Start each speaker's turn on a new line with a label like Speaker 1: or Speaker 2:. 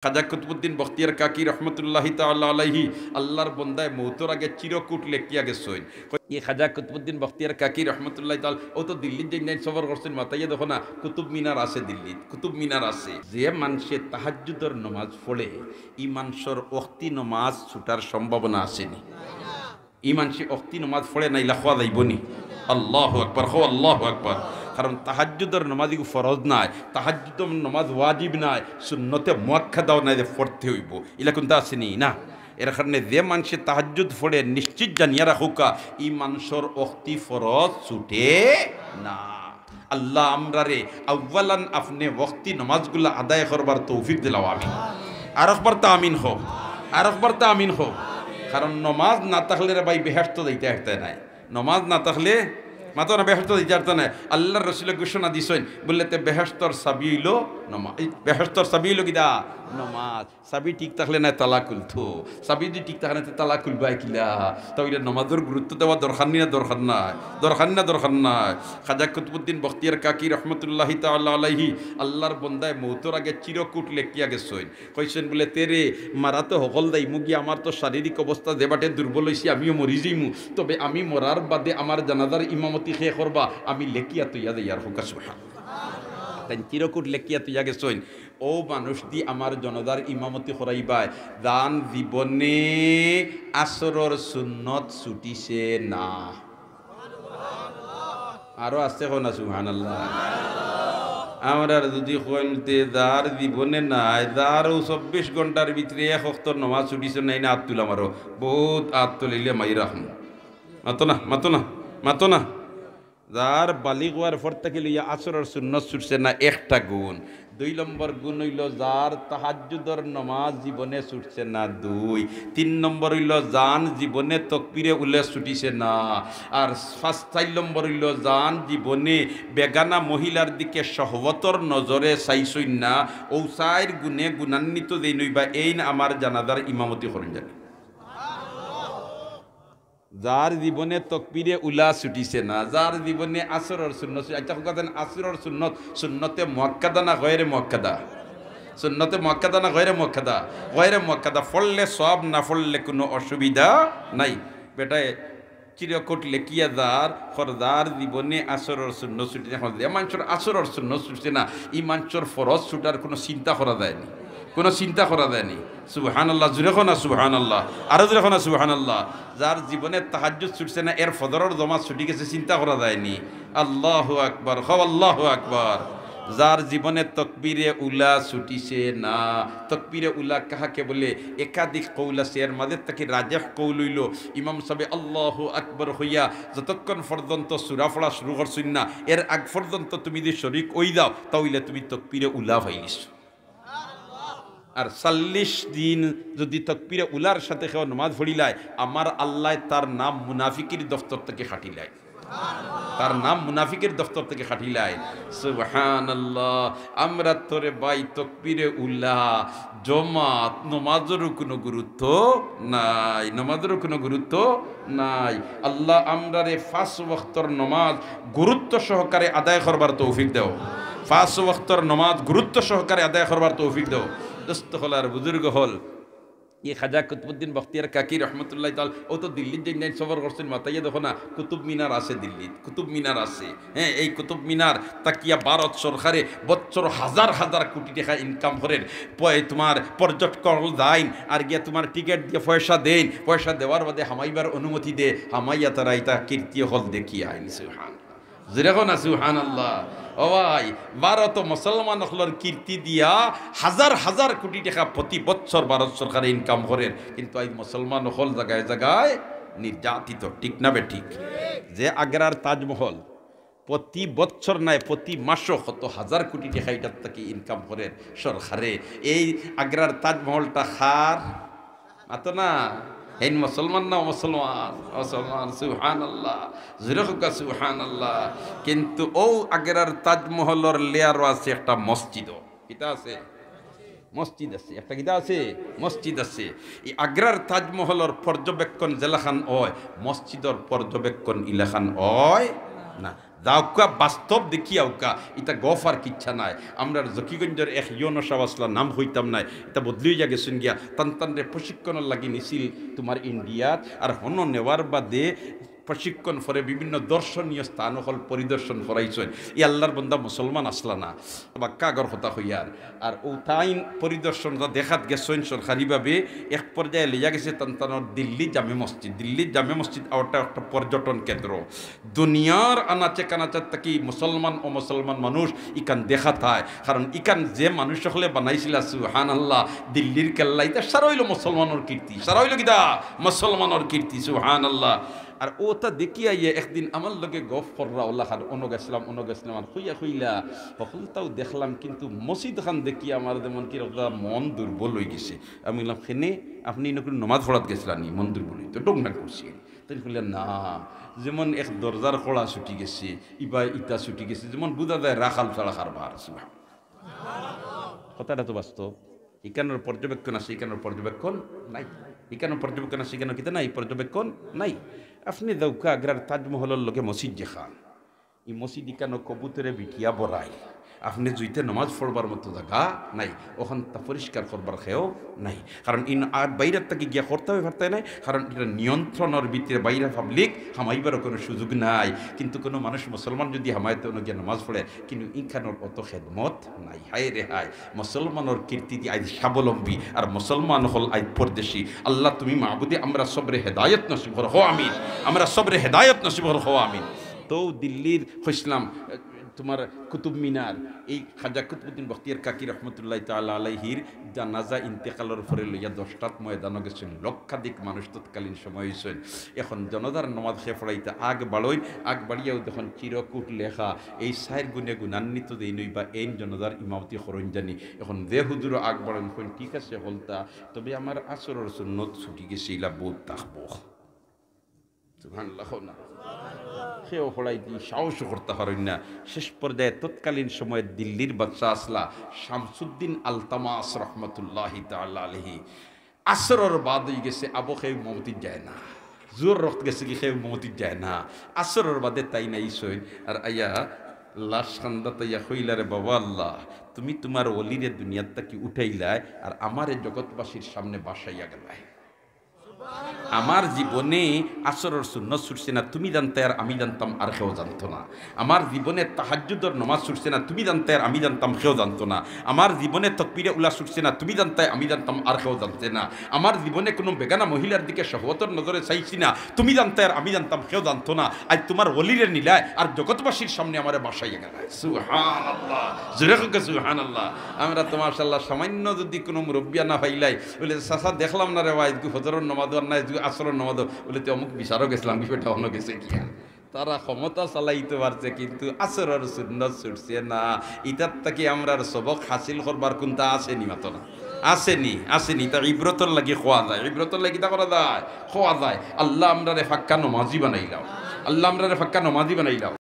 Speaker 1: খাজা কুতুবউদ্দিন বখতিয়ার কাকি রহমতুল্লাহি তাআলা আলাইহি আল্লাহর বন্দায় মৌতর আগে চিরকুট লেখিয়া গেছইন। এই খাজা কুতুবউদ্দিন বখতিয়ার কাকি রহমতুল্লাহি তাআলা ও তো দিল্লির যে নাইন সফর করছেন মাতাইয়া দেখো না কুতুব মিনার আছে, দিল্লিত কুতুব মিনার আছে। যে মানুষে তাহাজ্জুদের নামাজ পড়ে ই মানুষের ওয়াক্তি নামাজ ছুটার সম্ভাবনা আসেনি। ই মানুষে ওয়াক্তি নামাজ পড়ে নাইলা খোয়া যাইবনি। আল্লাহু আকবার, হো আল্লাহু আকবার। কারণ তাহাজ্জুদের নামাজ ফরজ নাই, তাহাজ্জুদের নামাজ ওয়াজিব নাই, সুন্নতে মুআক্কাদাও নাই যে পড়তে হইব, ইলা কোনটা আসেনি না। এর কারণে যে মানুষে তাহাজ্জুদ পড়ে নিশ্চিত জানিয়া রাখুকা ই মানুষের ওয়াক্তি ফরজ ছুটে না। আল্লাহ আমরারে আউ্বালান আপনি ওয়াক্তি নামাজগুলা আদায় করবার তৌফিক দিলাও। আমিন। আর একবার তা আমিন হোক, আর একবার তা আমিন হোক। কারণ নমাজ না থাকলে রে ভাই বেহেশত দিতে হাঁটতে নাই। নমাজ না থাকলে মাতো না বেহেশত দিতে হাঁটতে নাই। আল্লাহর রাসূল ঘোষণা দিছেন বললে তে বেহেশতর চাবি হইল নমাজ। বেহেশতর চাবি হইল কিদা নমাজ। চাবি ঠিক থাকলে না তালা খুলতো, চাবি যদি ঠিক থাকে না তালা খুলবাই কিলা। তাহলে নমাজের গুরুত্ব দেওয়া দরকার নি না দরকার নাই, দরকার না দরকার নাই। খাজা কুতুবউদ্দিন বখতিয়ার কাকি রহমতুল্লাহি তাআলা আলাইহি আল্লাহর বন্দায় মৌতর আগে চিরকুট লেখিয়া গেছইন। কইছেন বলে তেরে মারা তো হকল দাই মুগি, আমার তো শারীরিক অবস্থা যে বাটে দুর্বল হইছি, আমিও মরি যাইমু, তবে আমি মরার বাদে আমার জানাজার ইমামতি খেয়ে করবা আমি লেখিয়া তৈয়া দেই। আর হুকা সুবহানাল্লাহ। তাই চিরকুট লেখিয়া তৈয়া গেছইন ও মানুষ দি আমার জনদার ইমামতি করাইবাই দান জীবনে আসরর সুন্নত ছুটিছে না। আরো আছে না সুবহানাল্লাহ। আমরা যদি কইতে যার জীবনে নাই, যারও 24 ঘন্টার ভিতরে এক ওয়াক্তর নামাজ ছুটিছে নাই না, হাত তুলা মারো। বহুত হাত তুলিলে মাই রাখুন। মাতো না, মাতো না, মাতো না। যার বালিগ হওয়ার পর থেকে লইয়া আসরের সুন্নত ছুটছে না একটা গুণ। 2 নম্বর গুণ হইল যার তাহাজ্জুদের নামাজ জীবনে ছুটছে না 2। 3 নম্বর হইল জান জীবনে তাকবীরে উল্লাস ছুটিছে না। আর 4 নম্বর হইল জান জীবনে বেগানা মহিলার দিকে শহবতর নজরে চাইছই না। ও 4 গুণে গুণান্বিত দেই নইবা এই না আমার জানাজার ইমামতি করেন জানি। যার জীবনে তকবীরে উলা ছুটিছে না, যার জীবনে আসরের সুন্নত, আচ্ছা কথা আসরের সুন্নত সুন্নতে মুআক্কাদা না গয়রে মুআক্কাদা? সুন্নতে মুআক্কাদা না গয়রে মুআক্কাদা? গয়রে মুআক্কাদা। ফললে সব, না ফললে কোনো অসুবিধা নাই। বেটায় চিরকুট লেখিয়া যার খরদার জীবনে আসরের সুন্নত ছুটিছে না, মানুষের আসরের সুন্নত ছুটছে না, ই মানুষের ফরজ ছুটার কোনো চিন্তা করা যায়নি, কোনো চিন্তা করা যায়নি। সুবহানাল্লাহ, জুড়ে না সুবহানাল্লাহ, আরো জুড়ে না সুবহানাল্লাহ। যার জীবনে তাহাজ্জুদ ছুটছে না, এর ফজরের নামাজ ছুটি গেছে, চিন্তা করা যায়নি। আল্লাহু আকবার, হও আল্লাহু আকবার। যার জীবনে তকবীরে উলা ছুটিছে না, তকবীরে উলা কাহাকে বলে একাধিক কৌল আছে, এর মাঝে থেকে রাজেহ কৌল হইল ইমাম সাহেব আল্লাহু আকবার হইয়া যতক্ষণ পর্যন্ত সূরা পড়া শুরু করছেন না, এর আগ পর্যন্ত তুমি যদি শরীক ওই দাও তাহলে তুমি তকবীরে উলা পাইলিস। আর 40 দিন যদি তকবীরে উলার সাথে কেউ নামাজ পড়িলায়, আমার আল্লাহ তার নাম মুনাফিকের দফতর থেকে খাটিলায়, তার নাম মুনাফিকের দফতর থেকে খাটিলায়। সুবহানাল্লাহ। আমরা তোরে ভাই তকবীরে উলা জমাত নামাজের কোনো গুরুত্ব নাই, নামাজের কোনো গুরুত্ব নাই। আল্লাহ আমরারে 5 ওয়াক্তর নামাজ গুরুত্ব সহকারে আদায় করবার তৌফিক দাও। 5 ওয়াক্তর নামাজ গুরুত্ব সহকারে আদায় করবার তৌফিক দাও। দোস্ত হল আর বুজুর্গ হল এই খাজা কুতুবউদ্দিন বখতিয়ার কাকি রহমতুল্লাহ তাআলা ও তো দিল্লির যে নাইট সফর করছেন মাতাইয়া দেখো না কুতুব মিনার আছে, দিল্লিত কুতুব মিনার আছে। হ্যাঁ, এই কুতুব মিনার তাকিয়া ভারত সরকারে বছর হাজার হাজার কোটি টাকা ইনকাম করেন। তোমার পর্যটক যাইন আর গিয়া তোমার টিকিট দিয়ে পয়সা দেন, পয়সা দেওয়ার বাদে হামাইবার অনুমতি দে, হামাইয়া তারা এটা কীর্তি হল দেখিয়া আইন। সুবহান, যেরকম না সুবহানাল্লাহ। ও ভাই, ভারত মুসলমান হলর কীর্তি দিয়া হাজার হাজার কোটি টাকা প্রতি বছর ভারত সরকার ইনকাম করেন, কিন্তু এই মুসলমান হল জায়গায় জায়গায় নির্যাতিত। ঠিক না বে ঠিক? যে আগ্রার তাজমহল প্রতি বছর নাই প্রতি মাসও কত হাজার কোটি টাকা এটার থেকে ইনকাম করেন সরকারে। এই আগ্রার তাজমহলটা খার মাতো না, এই মুসলমান না মুসলমান, মুসলমান। সুবহানাল্লাহ, জিরকা সুবহানাল্লাহ। কিন্তু ও আগ্রার তাজমহলের লেয়ারও আছে একটা মসজিদও। কিতা আছে? মসজিদ আছে একটা। কিতা আছে? মসজিদ আছে। এই আগ্রার তাজমহলের পর্যবেক্ষণ জেলাখান হয়, মসজিদের পর্যবেক্ষণ ইলাখান হয় না। যাওকা বাস্তব দেখিয়াওকা ইটা গফার কিচ্ছা নাই। আমরা জকিগঞ্জের এক ইয়নো সাবাসলা নাম হইতাম নাই, এটা বদলি যা গেছেন গিয়া তানতানরে প্রশিক্ষণের লাগি নিছিল তোমার ইন্ডিয়াত। আর হন নেওয়ার বাদে প্রশিক্ষণ করে বিভিন্ন দর্শনীয় স্থান হল পরিদর্শন করাইছেন। ই আল্লাহর বন্দা মুসলমান আসলা না বা কাগর হতা হইয়ার আর ও তাইন পরিদর্শনটা দেখাত গেছেন সরকারিভাবে। এক পর্যায়ে লিয়া গেছে তানতানোর দিল্লি জামে মসজিদ। দিল্লি জামে মসজিদ ওটা একটা পর্যটন কেন্দ্র। দুনিয়ার আনাচে কানাচার থাকি মুসলমান ও মুসলমান মানুষ ইকান দেখা থায়, কারণ ইকান যে মানুষ সকলে বানাইছিল সুবহানাল্লাহ দিল্লির কেল্লাইতে সারা হইল মুসলমানের কীর্তি, সারা হইল কিতা মুসলমানের কীর্তি সুবহানাল্লাহ। আর ওটা দেখিয়া ইয়ে একদিন আমার লগে গফ কররা ওল্লা খান অনগ ইসলাম আর খুইয়া খুইলা সকলটাও দেখলাম, কিন্তু মসজিদ খান দেখিয়া আমার যেমন কি মন দুর্বল হয়ে গেছে। আমি বললাম খেনে আপনি নকুন নমাজ পড়াত গেছিলেন নি মন দুর্বল হইতো ডোংনা করছি। তাই বললেন না, যেমন এক দরজার খোলা ছুটি গেছে ইবা ইটা ছুটি গেছে, যেমন বুঝা যায় রাখাল ছাড়া খারবার কথাটা তো বাস্তব। ইকানোর পর্যবেক্ষণ আছে, ইকানোর পর্যবেক্ষণ নাই। ইকানোর পর্যবেক্ষণ আছে, ইকানো কিতা নাই পর্যবেক্ষণ নাই। আপনি দৌকা আগ্রার তাজমহলের লোকে মসজিদ যে খান, এই মসজিদ ইকানো কবুতরে বিটিয়া বড়াই, আপনি জুইতে নমাজ পড়বার মতো জায়গা নাই, ওখান তা পরিষ্কার করবার খেয়েও নাই। কারণ ইন আর বাইরের তাকে গিয়া করতে হবে পারতে নাই, কারণ এটা নিয়ন্ত্রণের ভিতরে বাইরে পাবলিক হামাইবারও কোনো সুযোগ নাই। কিন্তু কোনো মানুষ মুসলমান যদি হামাইতে গিয়ে নমাজ পড়ে, কিন্তু ইনখানোর অত খেদমত নাই। হায় রে হায়, মুসলমানের কীর্তি দিয়ে আজ স্বাবলম্বী আর মুসলমান হল আজ পরদেশী। আল্লাহ তুমি মাহবুদে আমরা সবরে হেদায়ত নসিব হর হো আমিন, আমরা সবরে হেদায়ত নসিব হর হো আমিন। তো দিল্লির হইসলাম তোমার কুতুব মিনার, এই খাজা কুতুবুদ্দিন বখতিয়ার কাকি রহমতুল্লাহ তাআলা আলাইহির জানাজা ইন্তেকালের পরে লইয়া 10টাত ময়দানও গেছেন, লক্ষাধিক মানুষ তৎকালীন সময় হয়েছেন। এখন জনতার নমাজ খেয়ে পড়াইতে আগ বাড়ই, আগ বাড়িয়াও যখন চিরকুট লেখা এই সাইর গুণে গুণান্বিত দেই নই বা এই জনতার ইমামতি করণ জানি। এখন দে হুজুরও আগ বাড়েন ঠিক আছে হলতা, তবে আমার আসরের সুন্নত ছুটি গেছে ইলা বহুত থাকবো সুবহানাল্লাহ না সেও ফড়াইতে সাহস করতে পারেন না। শেষ পর্যায়ে তৎকালীন সময়ে দিল্লির বাদশা আসলা শামসুদ্দিন আলতামাস রহমতুল্লাহি তাআলা আলাইহি আসরের বাদ হয়ে গেছে, আবু খেয়ে মমতি যায় না, জোর রক্ত গেছে কি খেয়ে মমতি যায় না, আসরের বাদে তাই নাই সই। আর আইয়া লাশ খান্দা তাইয়া হইলারে বাবা আল্লাহ তুমি তোমার অলিরে দুনিয়াটা কি উঠাইলায় আর আমারে জগৎবাসীর সামনে বাসাইয়া গেলায়। আমার জীবনে আসরের সুন্নত ছুটছে না, তুমি জানতে আর আমি জানতাম আর কেউ জানতো না। আমার জীবনে তাহাজ্জুদের নামাজ ছুটছে না, তুমি জানতে আর আমি জানতাম কেউ জানতো না। আমার জীবনে তাকবীরে উলা ছুটছে না, তুমি জানতে আমি জানতাম আর কেউ জানতে না। আমার জীবনে কোনো বেগানা মহিলার দিকে শহবতের নজরে চাইছি না, তুমি জানতে আর আমি জানতাম কেউ জানতো না। আজ তোমার ওলিরে নিলায় আর জগৎবাসীর সামনে আমার বাসাইয়া গেলায়। সুবহানাল্লাহ, জোরে হোক সুবহানাল্লাহ। আমরা তো মাশাআল্লাহ সামান্য যদি কোনো মুরব্বিয়া না পাইলাই বলে চাচা দেখলাম না রে ভাই ফজরের নামাজ নাই আসরের নামাজ বলে তো অমুক বিচারও গেছিলাম, বিষয়টা অন্য গেছে কিয়া। তারা ক্ষমতা চালাইতে পারছে কিন্তু আসরের সুন্নত ছুটছে না। ইটার থেকে আমরা সবক হাসিল করবার কোনটা আসেনি মাত্র না, আসেনি তা ইব্রতর লাগি খোয়া যায়, ইব্রতর লাগি তা করা যায় খোয়া যায়। আল্লাহ আমরা রে ফাক্কা নমাজি বানাইলাম, আল্লাহ আমরা রে ফাক্কা নমাজি বানাইলাম।